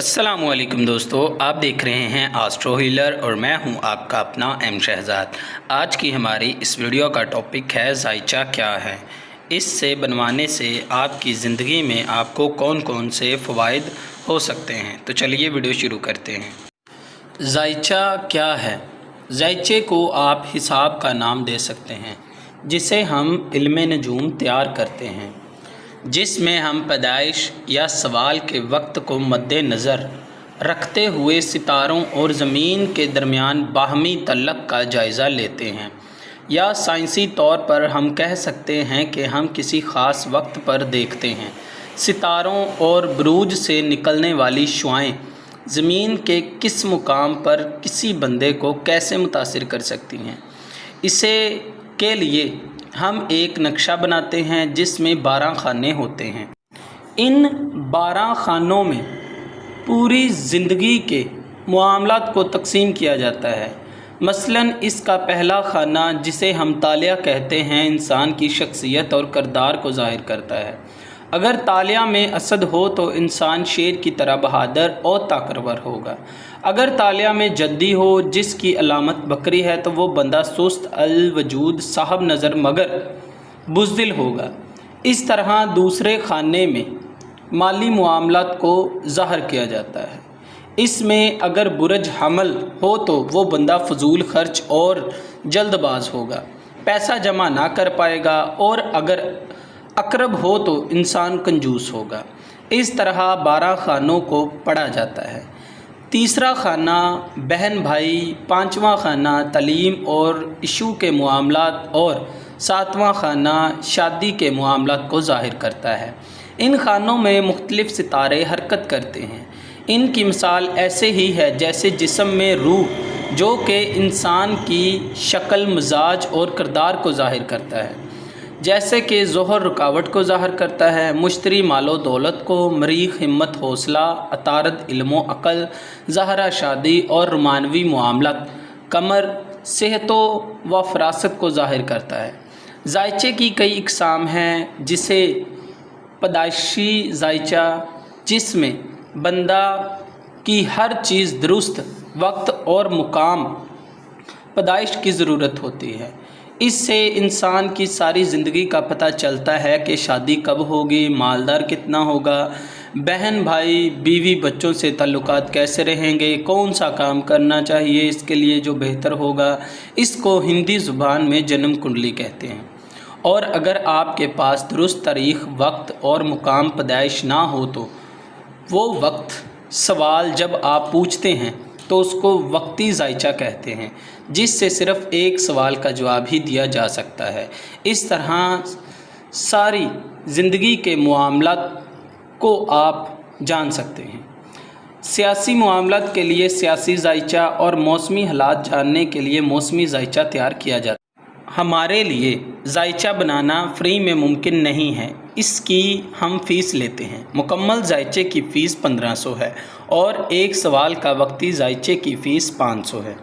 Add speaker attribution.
Speaker 1: अस्सलाम वालेकुम दोस्तों, आप देख रहे हैं आस्ट्रो हीलर और मैं हूं आपका अपना एम शहजाद। आज की हमारी इस वीडियो का टॉपिक है जायचा क्या है। इससे बनवाने से आपकी ज़िंदगी में आपको कौन कौन से फ़वाइद हो सकते हैं। तो चलिए वीडियो शुरू करते हैं। जायचा क्या है? जायचे को आप हिसाब का नाम दे सकते हैं, जिसे हम इल्म नजूम तैयार करते हैं, जिसमें हम पैदाइश या सवाल के वक्त को मद्देनज़र रखते हुए सितारों और ज़मीन के दरमियान बाहमी तल्लक का जायज़ा लेते हैं। या साइंसी तौर पर हम कह सकते हैं कि हम किसी ख़ास वक्त पर देखते हैं सितारों और बुरूज से निकलने वाली शुआएँ ज़मीन के किस मुकाम पर किसी बंदे को कैसे मुतासिर कर सकती हैं। इसे के लिए हम एक नक्शा बनाते हैं जिसमें 12 खाने होते हैं। इन 12 खानों में पूरी ज़िंदगी के मामलात को तकसीम किया जाता है। मसलन इसका पहला खाना, जिसे हम तालिया कहते हैं, इंसान की शख्सियत और किरदार को ज़ाहिर करता है। अगर तालिया में असद हो तो इंसान शेर की तरह बहादुर और ताकतवर होगा। अगर तालिया में जद्दी हो, जिसकी अलामत बकरी है, तो वो बंदा सुस्त अल वजूद साहब नज़र मगर बुज़दिल होगा। इस तरह दूसरे खाने में माली मामलात को ज़ाहिर किया जाता है। इसमें अगर बुरज हमल हो तो वो बंदा फजूल खर्च और जल्दबाज होगा, पैसा जमा ना कर पाएगा। और अगर अकरब हो तो इंसान कंजूस होगा। इस तरह 12 खानों को पढ़ा जाता है। तीसरा खाना बहन भाई, पाँचवा खाना तालीम और इशू के मामलात और सातवां खाना शादी के मामलात को ज़ाहिर करता है। इन खानों में मुख्तलिफ़ सितारे हरकत करते हैं। इनकी मिसाल ऐसे ही है जैसे जिस्म में रूह, जो कि इंसान की शक्ल, मिजाज और किरदार को ज़ाहिर करता है। जैसे कि ज़ोहर रुकावट को ज़ाहिर करता है, मुश्तरी मालो दौलत को, मरीख हिम्मत हौसला, अतारद इल्मो अक़ल, ज़हरा शादी और रुमानवी मामलात, कमर सेहतो व फरासत को ज़ाहिर करता है। जायचे की कई इक़साम हैं, जिसे पैदाइशी जायचा, जिसमें बंदा की हर चीज़ दुरुस्त वक्त और मुकाम पैदाइश की ज़रूरत होती है। इससे इंसान की सारी ज़िंदगी का पता चलता है कि शादी कब होगी, मालदार कितना होगा, बहन भाई बीवी बच्चों से ताल्लुकात कैसे रहेंगे, कौन सा काम करना चाहिए इसके लिए जो बेहतर होगा। इसको हिंदी ज़ुबान में जन्म कुंडली कहते हैं। और अगर आपके पास दुरुस्त तारीख़, वक्त और मुकाम पैदाइश ना हो तो वो वक्त सवाल जब आप पूछते हैं तो उसको वक्ती जायचा कहते हैं, जिससे सिर्फ़ एक सवाल का जवाब ही दिया जा सकता है। इस तरह सारी ज़िंदगी के मामलात को आप जान सकते हैं। सियासी मामलात के लिए सियासी जायचा और मौसमी हालात जानने के लिए मौसमी जायचा तैयार किया जाता है। हमारे लिए जायचा बनाना फ्री में मुमकिन नहीं है, इसकी हम फ़ीस लेते हैं। मुकम्मल जायचे की फ़ीस 1500 है और एक सवाल का वक्ती जायचे की फ़ीस 500 है।